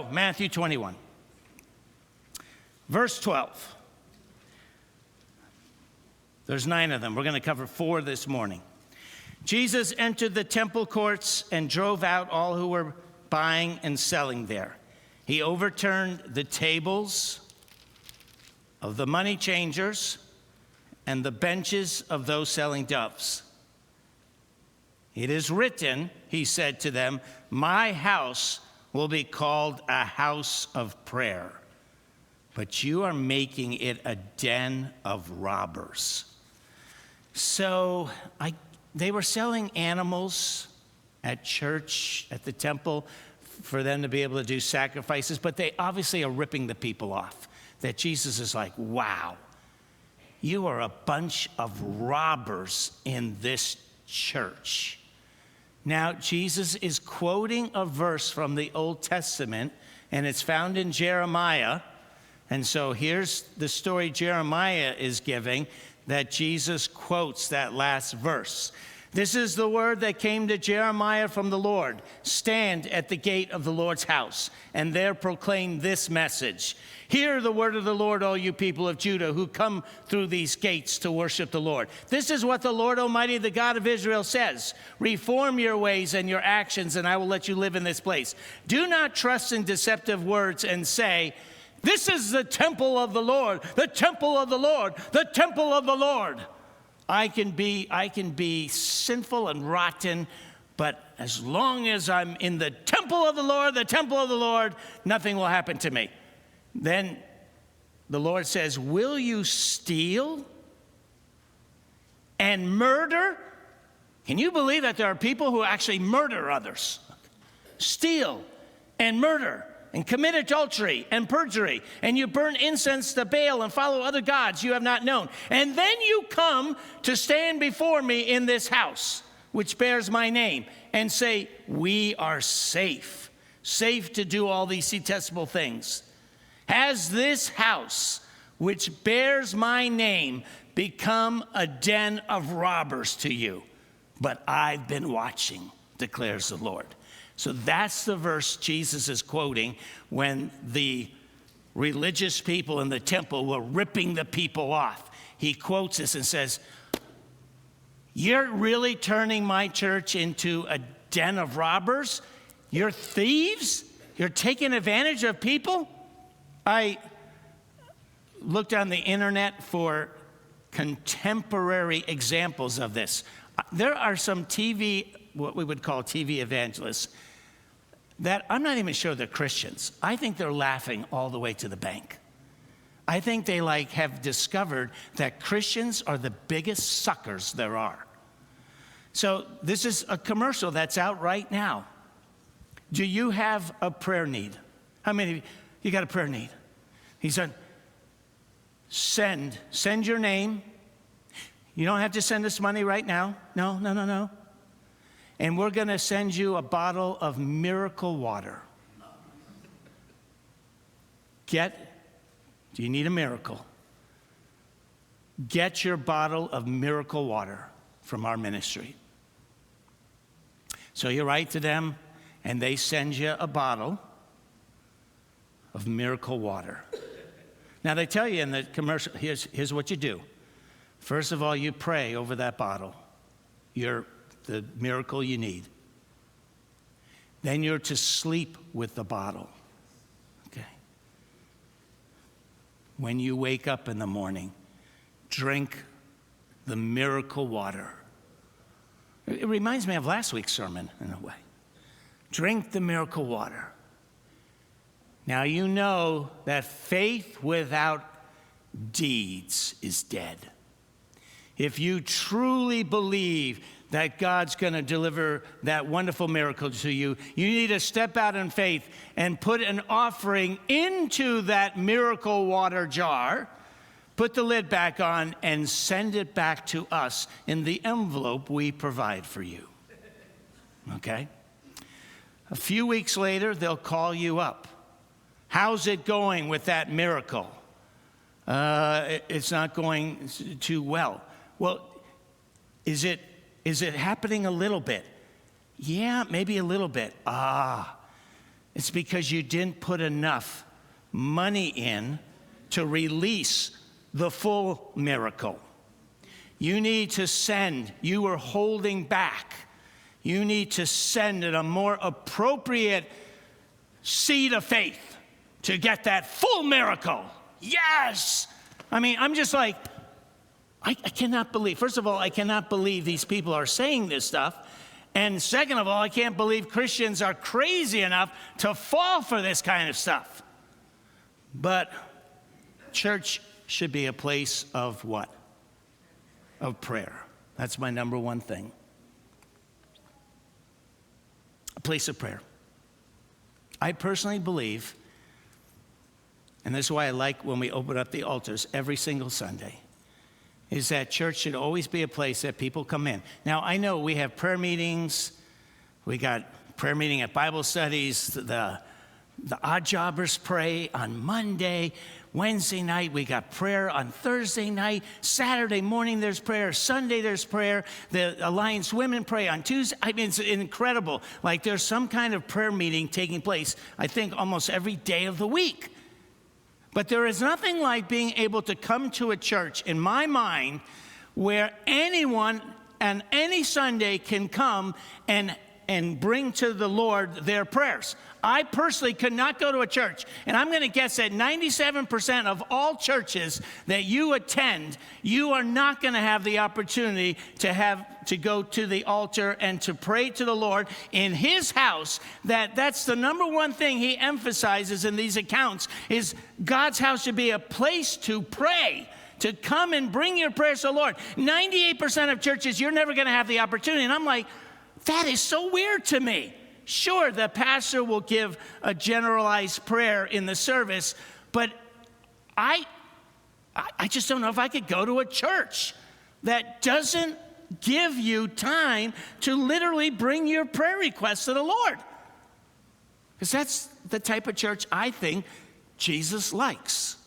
So, Matthew 21, verse 12. There's 9 of them. We're going to cover 4 this morning. Jesus entered the temple courts and drove out all who were buying and selling there. He overturned the tables of the money changers and the benches of those selling doves. It is written, he said to them, my house will be called a house of prayer, but you are making it a den of robbers. So they were selling animals at church, at the temple, for them to be able to do sacrifices, but they obviously are ripping the people off. That Jesus is like, wow, you are a bunch of robbers in this church. Now, Jesus is quoting a verse from the Old Testament, and it's found in Jeremiah. And so here's the story Jeremiah is giving, that Jesus quotes that last verse. This is the word that came to Jeremiah from the Lord. Stand at the gate of the Lord's house, and there proclaim this message. Hear the word of the Lord, all you people of Judah who come through these gates to worship the Lord. This is what the Lord Almighty, the God of Israel, says. Reform your ways and your actions, and I will let you live in this place. Do not trust in deceptive words and say, this is the temple of the Lord, the temple of the Lord, the temple of the Lord. I can be sinful and rotten, but as long as I'm in the temple of the Lord, nothing will happen to me. Then the Lord says, will you steal and murder? Can you believe that there are people who actually murder others? Steal and murder and commit adultery and perjury, and you burn incense to Baal and follow other gods you have not known. And then you come to stand before me in this house, which bears my name, and say, we are safe to do all these detestable things. Has this house, which bears my name, become a den of robbers to you? But I've been watching, declares the Lord. So that's the verse Jesus is quoting when the religious people in the temple were ripping the people off. He quotes this and says, you're really turning my church into a den of robbers? You're thieves? You're taking advantage of people? I looked on the internet for contemporary examples of this. There are some what we would call TV evangelists, that I'm not even sure they're Christians. I think they're laughing all the way to the bank. I think they have discovered that Christians are the biggest suckers there are. So this is a commercial that's out right now. Do you have a prayer need? How many of you got a prayer need? He said, send your name. You don't have to send us money right now. No. And we're going to send you a bottle of miracle water. Do you need a miracle? Get your bottle of miracle water from our ministry. So you write to them, and they send you a bottle of miracle water. Now, they tell you in the commercial, here's what you do. First of all, you pray over that bottle. The miracle you need. Then you're to sleep with the bottle. Okay. When you wake up in the morning, drink the miracle water. It reminds me of last week's sermon in a way. Drink the miracle water. Now you know that faith without deeds is dead. If you truly believe that God's going to deliver that wonderful miracle to you, you need to step out in faith and put an offering into that miracle water jar, put the lid back on, and send it back to us in the envelope we provide for you. Okay? A few weeks later, they'll call you up. How's it going with that miracle? It's not going too well. Well, is it happening a little bit? Yeah, maybe a little bit. It's because you didn't put enough money in to release the full miracle. You need to send. You were holding back. You need to send at a more appropriate seed of faith to get that full miracle. Yes! I mean, I'm just like, I cannot believe. First of all, I cannot believe these people are saying this stuff. And second of all, I can't believe Christians are crazy enough to fall for this kind of stuff. But church should be a place of what? Of prayer. That's my number one thing. A place of prayer. I personally believe, and this is why I like when we open up the altars every single Sunday, is that church should always be a place that people come in. Now, I know we have prayer meetings. We got prayer meeting at Bible studies. The odd jobbers pray on Monday. Wednesday night, we got prayer on Thursday night. Saturday morning, there's prayer. Sunday, there's prayer. The Alliance Women pray on Tuesday. I mean, it's incredible. Like, there's some kind of prayer meeting taking place, I think, almost every day of the week. But there is nothing like being able to come to a church, in my mind, where anyone and any Sunday can come and bring to the Lord their prayers. I personally could not go to a church, and I'm going to guess that 97% of all churches that you attend, you are not going to have the opportunity to go to the altar and to pray to the Lord in his house. That's the number one thing he emphasizes in these accounts, is God's house should be a place to pray, to come and bring your prayers to the Lord. 98% of churches, you're never going to have the opportunity. And I'm like, that is so weird to me. Sure, the pastor will give a generalized prayer in the service, but I just don't know if I could go to a church that doesn't give you time to literally bring your prayer requests to the Lord. Because that's the type of church I think Jesus likes.